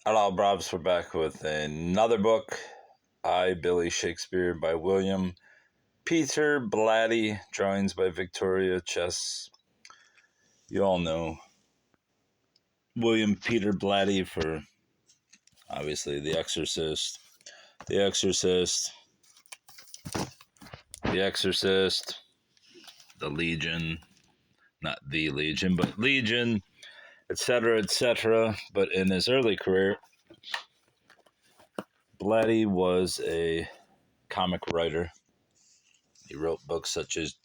Hello, Brobs. We're back with another book, I, Billy Shakespeare by William Peter Blatty, drawings by Victoria Chess. You all know William Peter Blatty for, obviously, The Exorcist, The Exorcist, The Exorcist, The Legion, not The Legion, but Legion, etc., etc. But in his early career, Blatty was a comic writer. He wrote books such as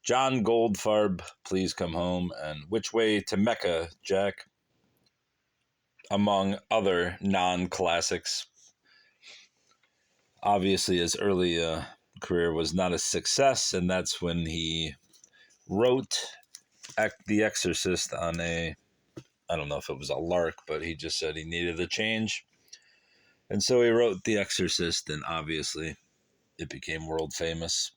John Goldfarb, Please Come Home, and Which Way to Mecca, Jack, among other non-classics. Obviously, his early career was not a success, and that's when he wrote The Exorcist on I don't know if it was a lark, but he just said he needed a change. And so he wrote The Exorcist, and obviously it became world famous.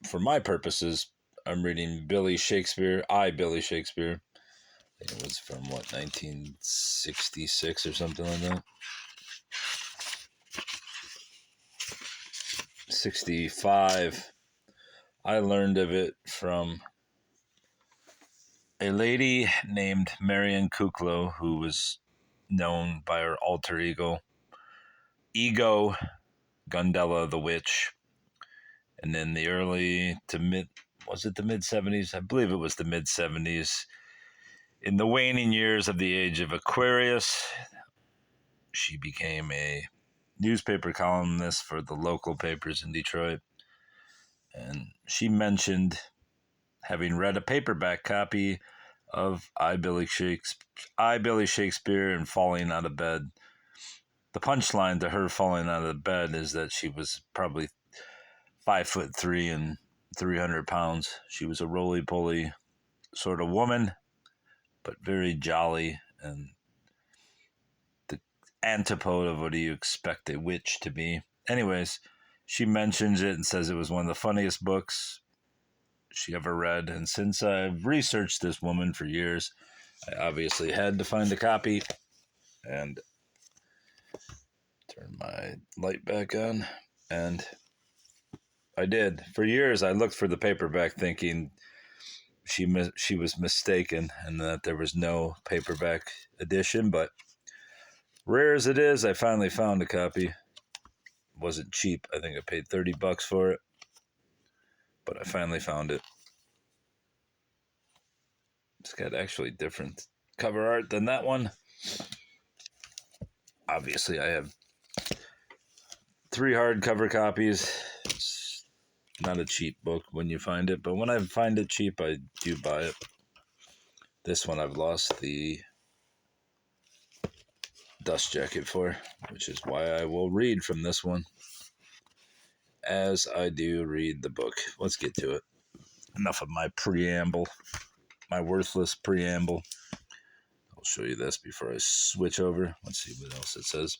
For my purposes, I'm reading Billy Shakespeare, Billy Shakespeare. I think it was from, 1966 or something like that? 65. I learned of it from a lady named Marion Kuklo, who was known by her alter ego, Gundella the Witch. And in the early to mid, was it the mid 70s? I believe it was the mid 70s. In the waning years of the age of Aquarius, she became a newspaper columnist for the local papers in Detroit. And she mentioned having read a paperback copy of I, Billy Shakespeare and falling out of bed. The punchline to her falling out of bed is that she was probably 5'3" and 300 pounds. She was a roly-poly sort of woman, but very jolly and the antipode of what do you expect a witch to be. Anyways, she mentions it and says it was one of the funniest books she ever read. And since I've researched this woman for years, I obviously had to find a copy and turn my light back on. And I did. For years, I looked for the paperback thinking she was mistaken and that there was no paperback edition. But rare as it is, I finally found a copy. It wasn't cheap. I think I paid $30 for it. But I finally found it. It's got actually different cover art than that one. Obviously, I have 3 hardcover copies. It's not a cheap book when you find it, but when I find it cheap, I do buy it. This one I've lost the dust jacket for, which is why I will read from this one as I do read the book. Let's get to it. Enough of my preamble, my worthless preamble. I'll show you this before I switch over. Let's see what else it says.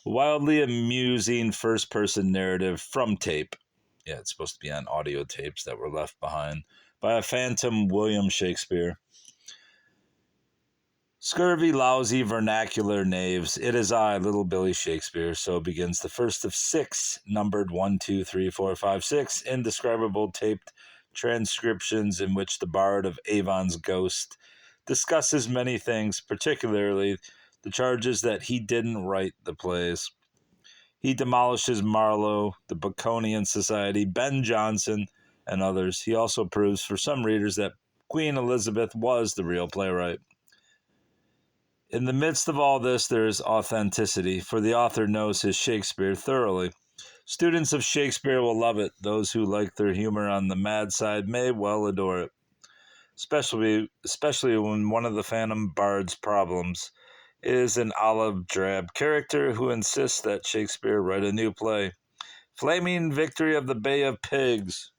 Wildly amusing first-person narrative from tape. Yeah, it's supposed to be on audio tapes that were left behind by a phantom William Shakespeare. Scurvy, lousy, vernacular knaves, it is I, little Billy Shakespeare. So begins the first of 6, numbered 1, 2, 3, 4, 5, 6, indescribable taped transcriptions in which the bard of Avon's ghost discusses many things, particularly the charges that he didn't write the plays. He demolishes Marlowe, the Baconian Society, Ben Jonson, and others. He also proves for some readers that Queen Elizabeth was the real playwright. In the midst of all this, there is authenticity, for the author knows his Shakespeare thoroughly. Students of Shakespeare will love it. Those who like their humor on the mad side may well adore it, especially when one of the Phantom Bard's problems is an olive drab character who insists that Shakespeare write a new play. Flaming Victory of the Bay of Pigs.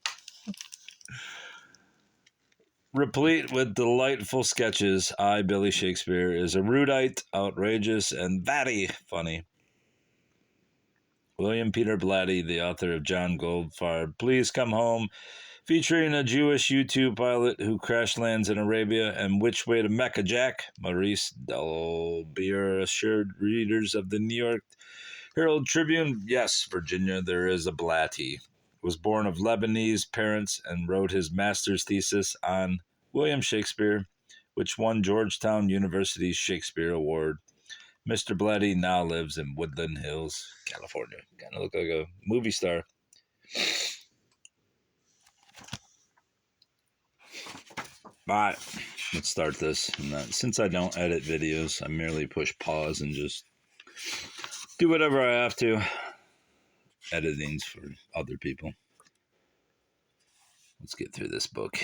Replete with delightful sketches, I, Billy Shakespeare, is erudite, outrageous, and vatty funny. William Peter Blatty, the author of John Goldfarb, Please Come Home, featuring a Jewish U-2 pilot who crash lands in Arabia, and Which Way to Mecca, Jack? Maurice Delbier assured readers of the New York Herald Tribune, yes, Virginia, there is a Blatty. Was born of Lebanese parents and wrote his master's thesis on William Shakespeare, which won Georgetown University's Shakespeare Award. Mr. Blatty now lives in Woodland Hills, California. Kind of look like a movie star. All right, let's start this. And since I don't edit videos, I merely push pause and just do whatever I have to. Editing's for other people. Let's get through this book.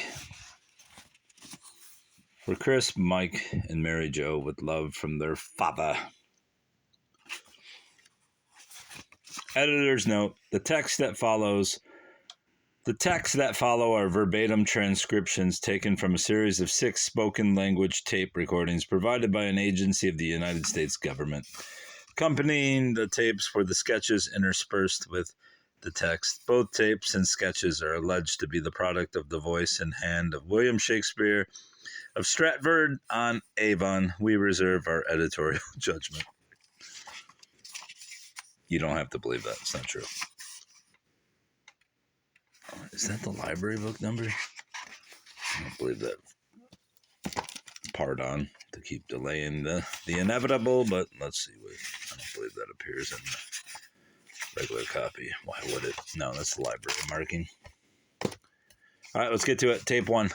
For Chris, Mike, and Mary Jo, with love from their father. Editor's note: the texts that follow are verbatim transcriptions taken from a series of 6 spoken language tape recordings provided by an agency of the United States government. Accompanying the tapes were the sketches interspersed with the text. Both tapes and sketches are alleged to be the product of the voice and hand of William Shakespeare of Stratford-on-Avon. We reserve our editorial judgment. You don't have to believe that. It's not true. Is that the library book number? I don't believe that. Pardon to keep delaying the inevitable, but let's see. Wait, I don't believe that appears in the regular copy. Why would it? No, that's the library marking. All right, let's get to it. Tape 1.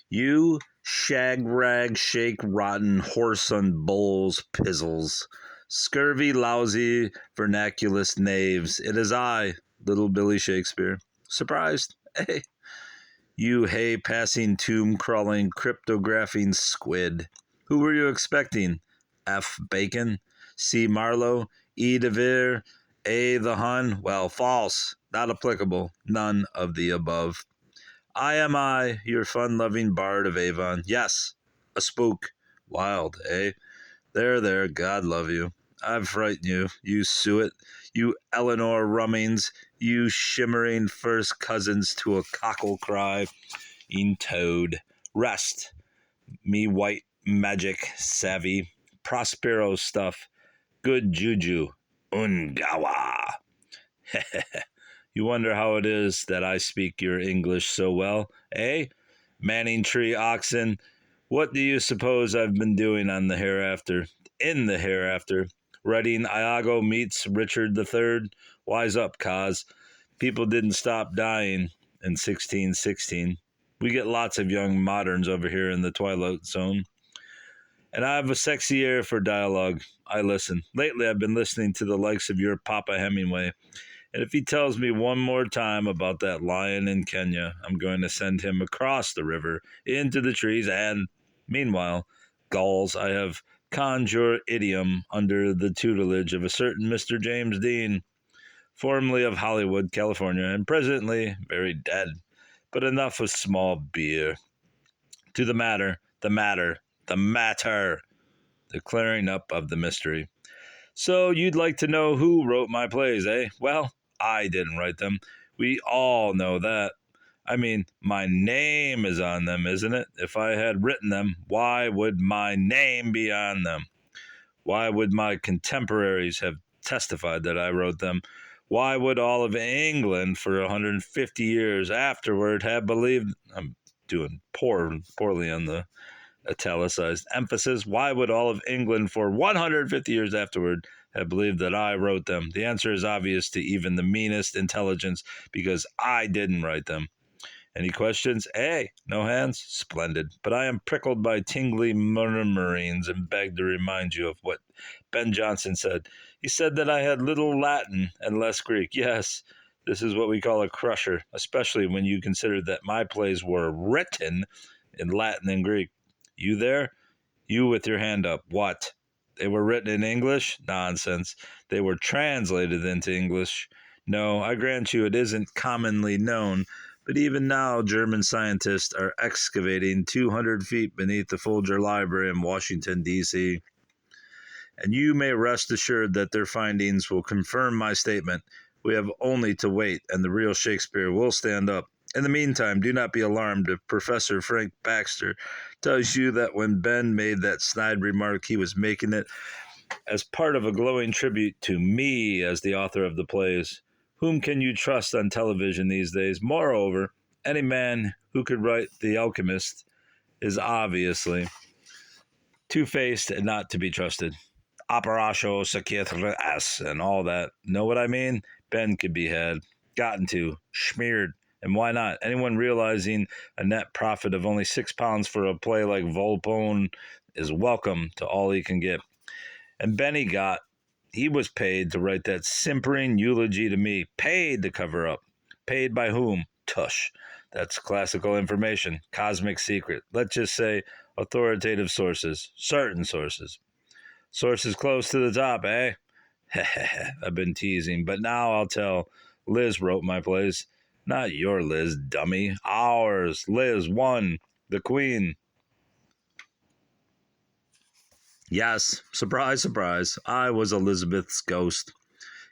You shag rag shake rotten horse on bulls pizzles, scurvy lousy vernaculous knaves. It is I, little Billy Shakespeare. Surprised? Hey. You hay passing tomb crawling cryptographing squid. Who were you expecting? F. Bacon? C. Marlowe? E. de Vere? A. the Hun? Well, false. Not applicable. None of the above. I am I, your fun-loving bard of Avon. Yes, a spook. Wild, eh? There, God love you. I've frightened you, you suet, you Eleanor Rummings, you shimmering first cousins to a cockle cry, in toad. Rest, me white magic savvy, Prospero stuff, good juju, ungawa. You wonder how it is that I speak your English so well, eh? Manning tree oxen, what do you suppose I've been doing on the hereafter? In the hereafter? Writing Iago meets Richard III? Wise up, cause. People didn't stop dying in 1616. We get lots of young moderns over here in the Twilight Zone. And I have a sexy ear for dialogue. I listen. Lately, I've been listening to the likes of your Papa Hemingway. And if he tells me one more time about that lion in Kenya, I'm going to send him across the river into the trees. And meanwhile, Gauls, I have conjure idiom under the tutelage of a certain Mr. James Dean, formerly of Hollywood, California, and presently very dead. But enough of small beer. To the matter, the clearing up of the mystery. So you'd like to know who wrote my plays, eh? Well, I didn't write them. We all know that. I mean, my name is on them, isn't it? If I had written them, why would my name be on them? Why would my contemporaries have testified that I wrote them? Why would all of England for 150 years afterward have believed... I'm doing poorly on the italicized emphasis. Why would all of England for 150 years afterward have believed that I wrote them? The answer is obvious to even the meanest intelligence, because I didn't write them. Any questions? Hey, no hands? Splendid. But I am prickled by tingly murmurings and beg to remind you of what Ben Jonson said. He said that I had little Latin and less Greek. Yes, this is what we call a crusher, especially when you consider that my plays were written in Latin and Greek. You there? You with your hand up. What? They were written in English? Nonsense. They were translated into English. No, I grant you it isn't commonly known, but even now German scientists are excavating 200 feet beneath the Folger Library in Washington, D.C. And you may rest assured that their findings will confirm my statement. We have only to wait, and the real Shakespeare will stand up. In the meantime, do not be alarmed if Professor Frank Baxter tells you that when Ben made that snide remark, he was making it as part of a glowing tribute to me as the author of the plays. Whom can you trust on television these days? Moreover, any man who could write The Alchemist is obviously two-faced and not to be trusted. Operacio Sakitre S and all that. Know what I mean? Ben could be had, gotten to, smeared. And why not? Anyone realizing a net profit of only £6 for a play like Volpone is welcome to all he can get. And Benny he was paid to write that simpering eulogy to me. Paid to cover up. Paid by whom? Tush. That's classical information. Cosmic secret. Let's just say authoritative sources. Certain sources. Sources close to the top, eh? I've been teasing, but now I'll tell. Liz wrote my plays. Not your Liz, dummy. Ours. Liz, one. The Queen. Yes, surprise, surprise. I was Elizabeth's ghost.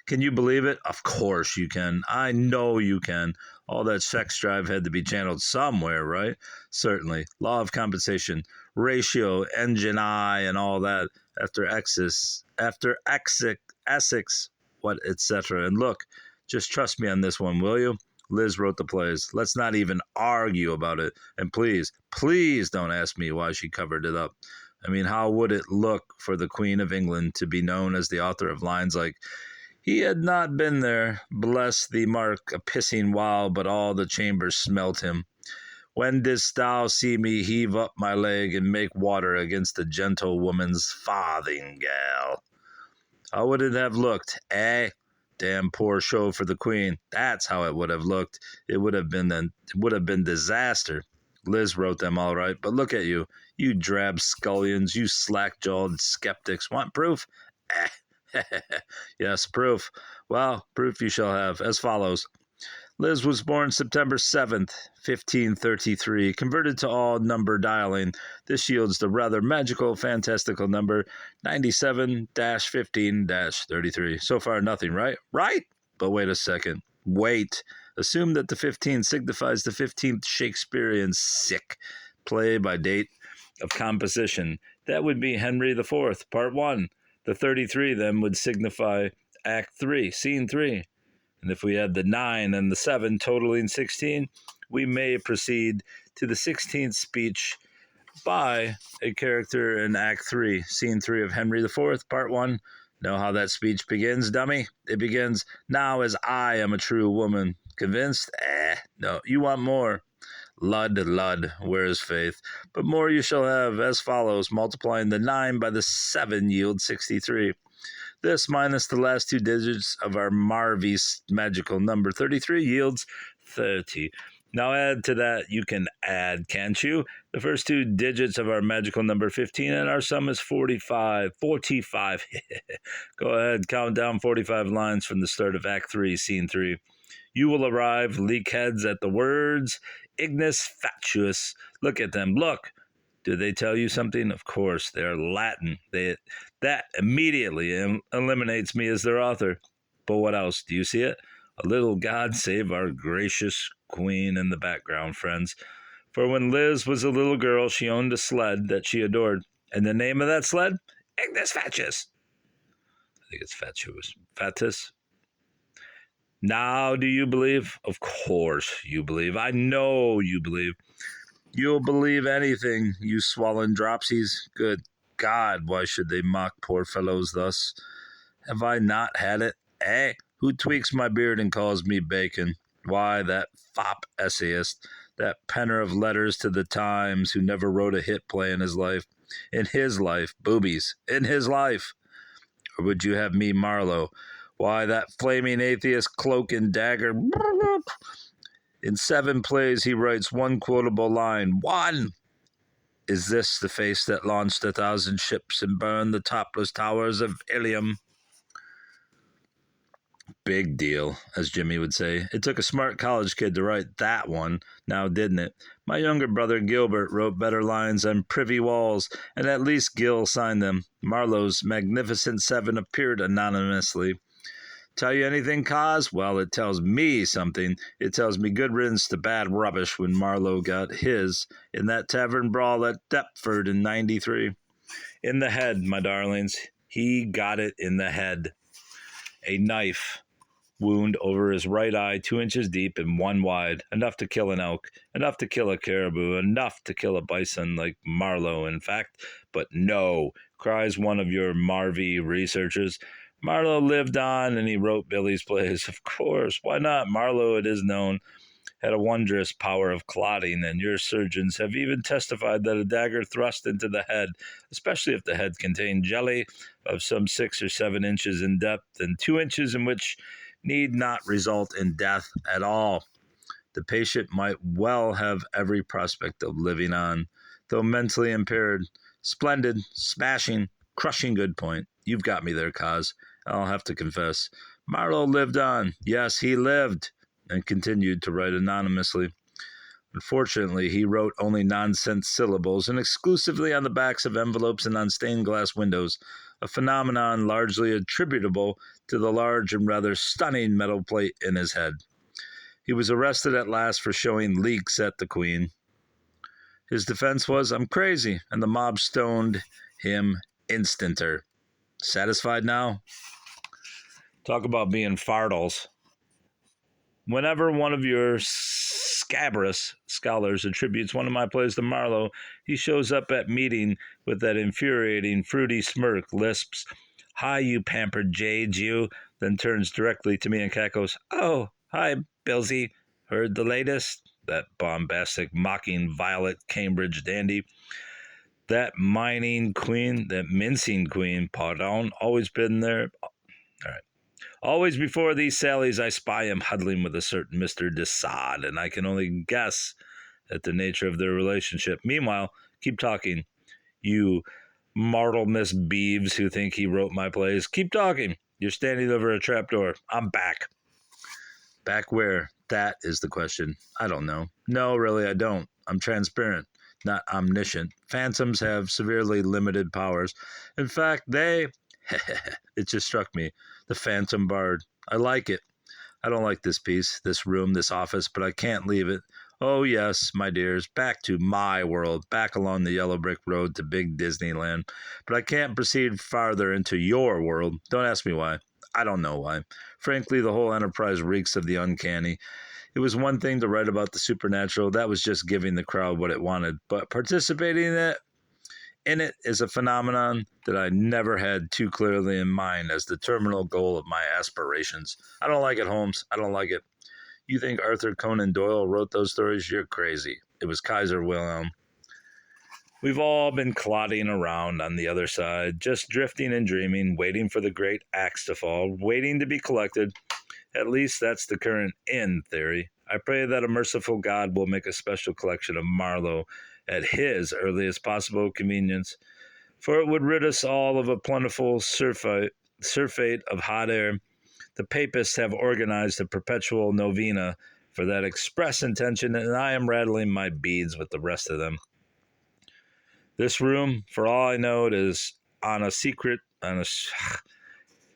Can you believe it? Of course you can. I know you can. All that sex drive had to be channeled somewhere, right? Certainly. Law of compensation, ratio, engine I, and all that. After Essex, what, etc. And look, just trust me on this one, will you? Liz wrote the plays. Let's not even argue about it. And please, please don't ask me why she covered it up. I mean, how would it look for the Queen of England to be known as the author of lines like, he had not been there, bless the mark, a pissing while, but all the chambers smelt him. When didst thou see me heave up my leg and make water against a gentlewoman's farthingale? How would it have looked, eh? Damn poor show for the Queen. That's how it would have looked. It would have been disaster. Liz wrote them all right, but look at you drab scullions, you slack-jawed skeptics. Want proof? Yes, proof. Well, proof you shall have, as follows. Liz was born September 7th, 1533, converted to all number dialing. This yields the rather magical, fantastical number 97-15-33. So far, nothing, right? Right? But wait a second. Wait. Assume that the 15 signifies the 15th Shakespearean sick play by date of composition. That would be Henry IV, Part 1. The 33 then would signify Act 3, Scene 3. And if we add the 9 and the 7 totaling 16, we may proceed to the 16th speech by a character in Act 3, Scene 3 of Henry IV, Part 1. Know how that speech begins, dummy? It begins, now as I am a true woman. Convinced? No, you want more. Lud, where is faith? But more you shall have, as follows, multiplying the 9 by the 7 yields 63. This minus the last two digits of our Marvy's magical number 33 yields 30. Now add to that, you can add, can't you? The first two digits of our magical number 15, and our sum is 45. 45. Go ahead, count down 45 lines from the start of Act 3, Scene 3. You will arrive, leak heads, at the words ignis fatuus. Look at them, look. Do they tell you something? Of course, they're Latin. That immediately eliminates me as their author. But what else? Do you see it? A little God save our gracious Queen in the background, friends. For when Liz was a little girl, she owned a sled that she adored. And the name of that sled? Ignis fatuus. I think it's fatuous. Fatus. Now, do you believe? Of course you believe. I know you believe. You'll believe anything, you swollen dropsies. Good God, why should they mock poor fellows thus? Have I not had it? Who tweaks my beard and calls me bacon? Why, that fop essayist, that penner of letters to the Times who never wrote a hit play in his life. In his life, boobies, in his life. Or would you have me, Marlowe? Why, that flaming atheist cloak and dagger. In 7 plays, he writes one quotable line. One! Is this the face that launched 1,000 ships and burned the topless towers of Ilium? Big deal, as Jimmy would say. It took a smart college kid to write that one, now didn't it? My younger brother Gilbert wrote better lines on Privy Walls, and at least Gil signed them. Marlowe's Magnificent 7 appeared anonymously. Tell you anything, Cos? Well, it tells me something. It tells me good riddance to bad rubbish when Marlowe got his in that tavern brawl at Deptford in '93. In the head, my darlings. He got it in the head. A knife wound over his right eye, 2 inches deep and 1 wide, enough to kill an elk, enough to kill a caribou, enough to kill a bison like Marlowe, in fact. But no, cries one of your Marvy researchers. Marlowe lived on and he wrote Billy's plays. Of course, why not? Marlowe, it is known, had a wondrous power of clotting, and your surgeons have even testified that a dagger thrust into the head, especially if the head contained jelly of some 6 or 7 inches in depth and 2 inches in which need not result in death at all. The patient might well have every prospect of living on, though mentally impaired. Splendid, smashing, crushing good point. You've got me there, Cos. I'll have to confess. Marlowe lived on. Yes, he lived, and continued to write anonymously. Unfortunately, he wrote only nonsense syllables and exclusively on the backs of envelopes and on stained glass windows, a phenomenon largely attributable to the large and rather stunning metal plate in his head. He was arrested at last for showing leaks at the Queen. His defense was, I'm crazy, and the mob stoned him instanter. Satisfied now? Talk about being fartles. Whenever one of your scabrous scholars attributes one of my plays to Marlowe, he shows up at meeting with that infuriating, fruity smirk, lisps, "Hi, you pampered jades, you," then turns directly to me and cackles, "Oh, hi, Billsy. Heard the latest?" That bombastic, mocking, violet Cambridge dandy. That mincing queen, pardon, always been there. All right. Always before these sallies I spy him huddling with a certain Mr. de Sade, and I can only guess at the nature of their relationship. Meanwhile, keep talking, you Martelmas beeves who think he wrote my plays. Keep talking. You're standing over a trapdoor. I'm back. Back where? That is the question. I don't know. No, really, I don't. I'm transparent, not omniscient. Phantoms have severely limited powers. In fact, they... It just struck me. The Phantom Bard. I like it. I don't like this piece, this room, this office, but I can't leave it. Oh, yes, my dears, back to my world, back along the yellow brick road to big Disneyland. But I can't proceed farther into your world. Don't ask me why. I don't know why. Frankly, the whole enterprise reeks of the uncanny. It was one thing to write about the supernatural. That was just giving the crowd what it wanted. But participating in it is a phenomenon that I never had too clearly in mind as the terminal goal of my aspirations. I don't like it, Holmes. I don't like it. You think Arthur Conan Doyle wrote those stories? You're crazy. It was Kaiser Wilhelm. We've all been clotting around on the other side, just drifting and dreaming, waiting for the great axe to fall, waiting to be collected. At least that's the current in theory. I pray that a merciful God will make a special collection of Marlowe at his earliest possible convenience, for it would rid us all of a plentiful surfeit of hot air. The papists have organized a perpetual novena for that express intention, and I am rattling my beads with the rest of them. This room, for all I know, it is on a secret.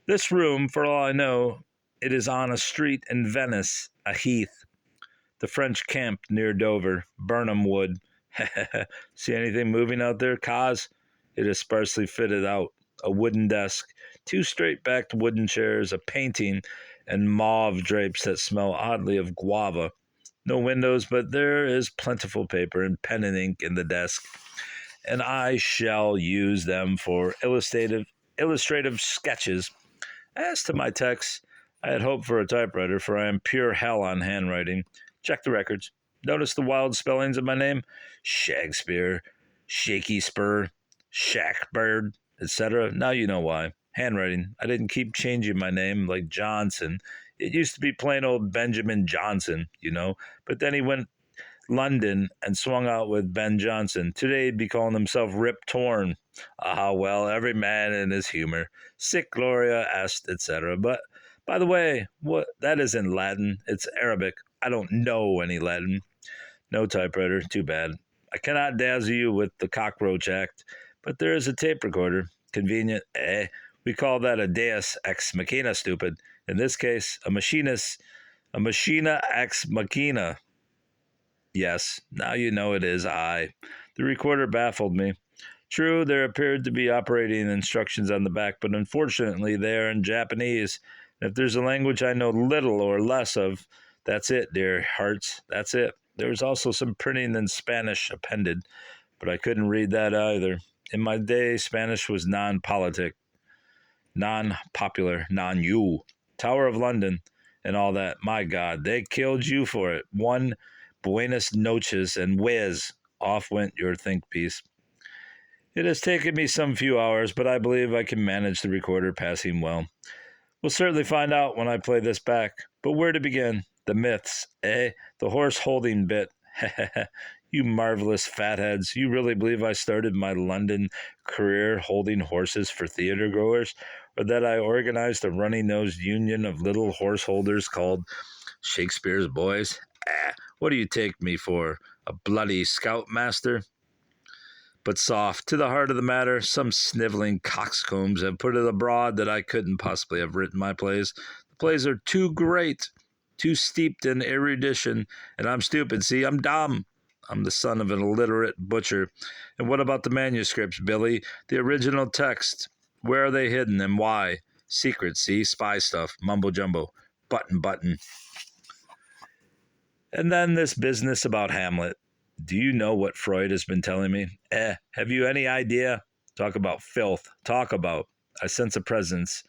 This room, for all I know, it is on a street in Venice, a heath. The French camp near Dover, Burnham Wood. See anything moving out there, Cos? It is sparsely fitted out. A wooden desk, 2 straight-backed wooden chairs, a painting, and mauve drapes that smell oddly of guava. No windows, but there is plentiful paper and pen and ink in the desk, and I shall use them for illustrative sketches. As to my text, I had hoped for a typewriter, for I am pure hell on handwriting. Check the records. Notice the wild spellings of my name? Shakespeare, Shaky Spur, Shackbird, etc. Now you know why. Handwriting. I didn't keep changing my name like Johnson. It used to be plain old Benjamin Johnson, but then he went London and swung out with Ben Jonson. Today he'd be calling himself Rip Torn. Ah, well, every man in his humor. Sic Gloria est, etc. But, by the way, what that is in Latin. It's Arabic. I don't know any Latin. No typewriter. Too bad. I cannot dazzle you with the Cockroach Act, but there is a tape recorder. Convenient, eh? We call that a deus ex machina, stupid. In this case, a machinist, a machina ex machina. Yes, now you know it is I. The recorder baffled me. True, there appeared to be operating instructions on the back, but unfortunately they are in Japanese. If there's a language I know little or less of, that's it, dear hearts. That's it. There was also some printing in Spanish appended, but I couldn't read that either. In my day, Spanish was non-politic, non-popular, non-you. Tower of London and all that. My God, they killed you for it. One buenas noches and whiz, off went your think piece. It has taken me some few hours, but I believe I can manage the recorder passing well. We'll certainly find out when I play this back. But where to begin? The myths, eh? The horse holding bit. You marvelous fatheads. You really believe I started my London career holding horses for theater goers? Or that I organized a runny-nosed union of little horse holders called Shakespeare's Boys? What do you take me for? A bloody scoutmaster? But soft, to the heart of the matter, some sniveling coxcombs have put it abroad that I couldn't possibly have written my plays. The plays are too great, too steeped in erudition, and I'm stupid. See, I'm dumb. I'm the son of an illiterate butcher. And what about the manuscripts, Billy? The original text? Where are they hidden and why? Secret, see? Spy stuff, mumbo-jumbo, button. And then this business about Hamlet. Do you know what Freud has been telling me? Have you any idea? Talk about filth. Talk about. I sense a presence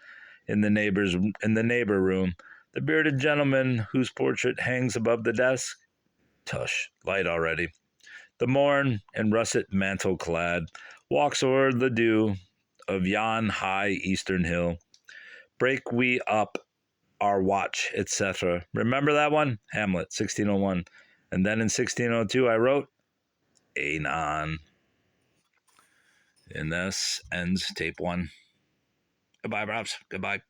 in the neighbor room. The bearded gentleman whose portrait hangs above the desk. Tush, light already. The morn, in russet mantle clad, walks o'er the dew of yon high eastern hill. Break we up our watch, etc. Remember that one? Hamlet, 1601. And then in 1602, I wrote Anon. And this ends tape 1. Goodbye, Robs. Goodbye.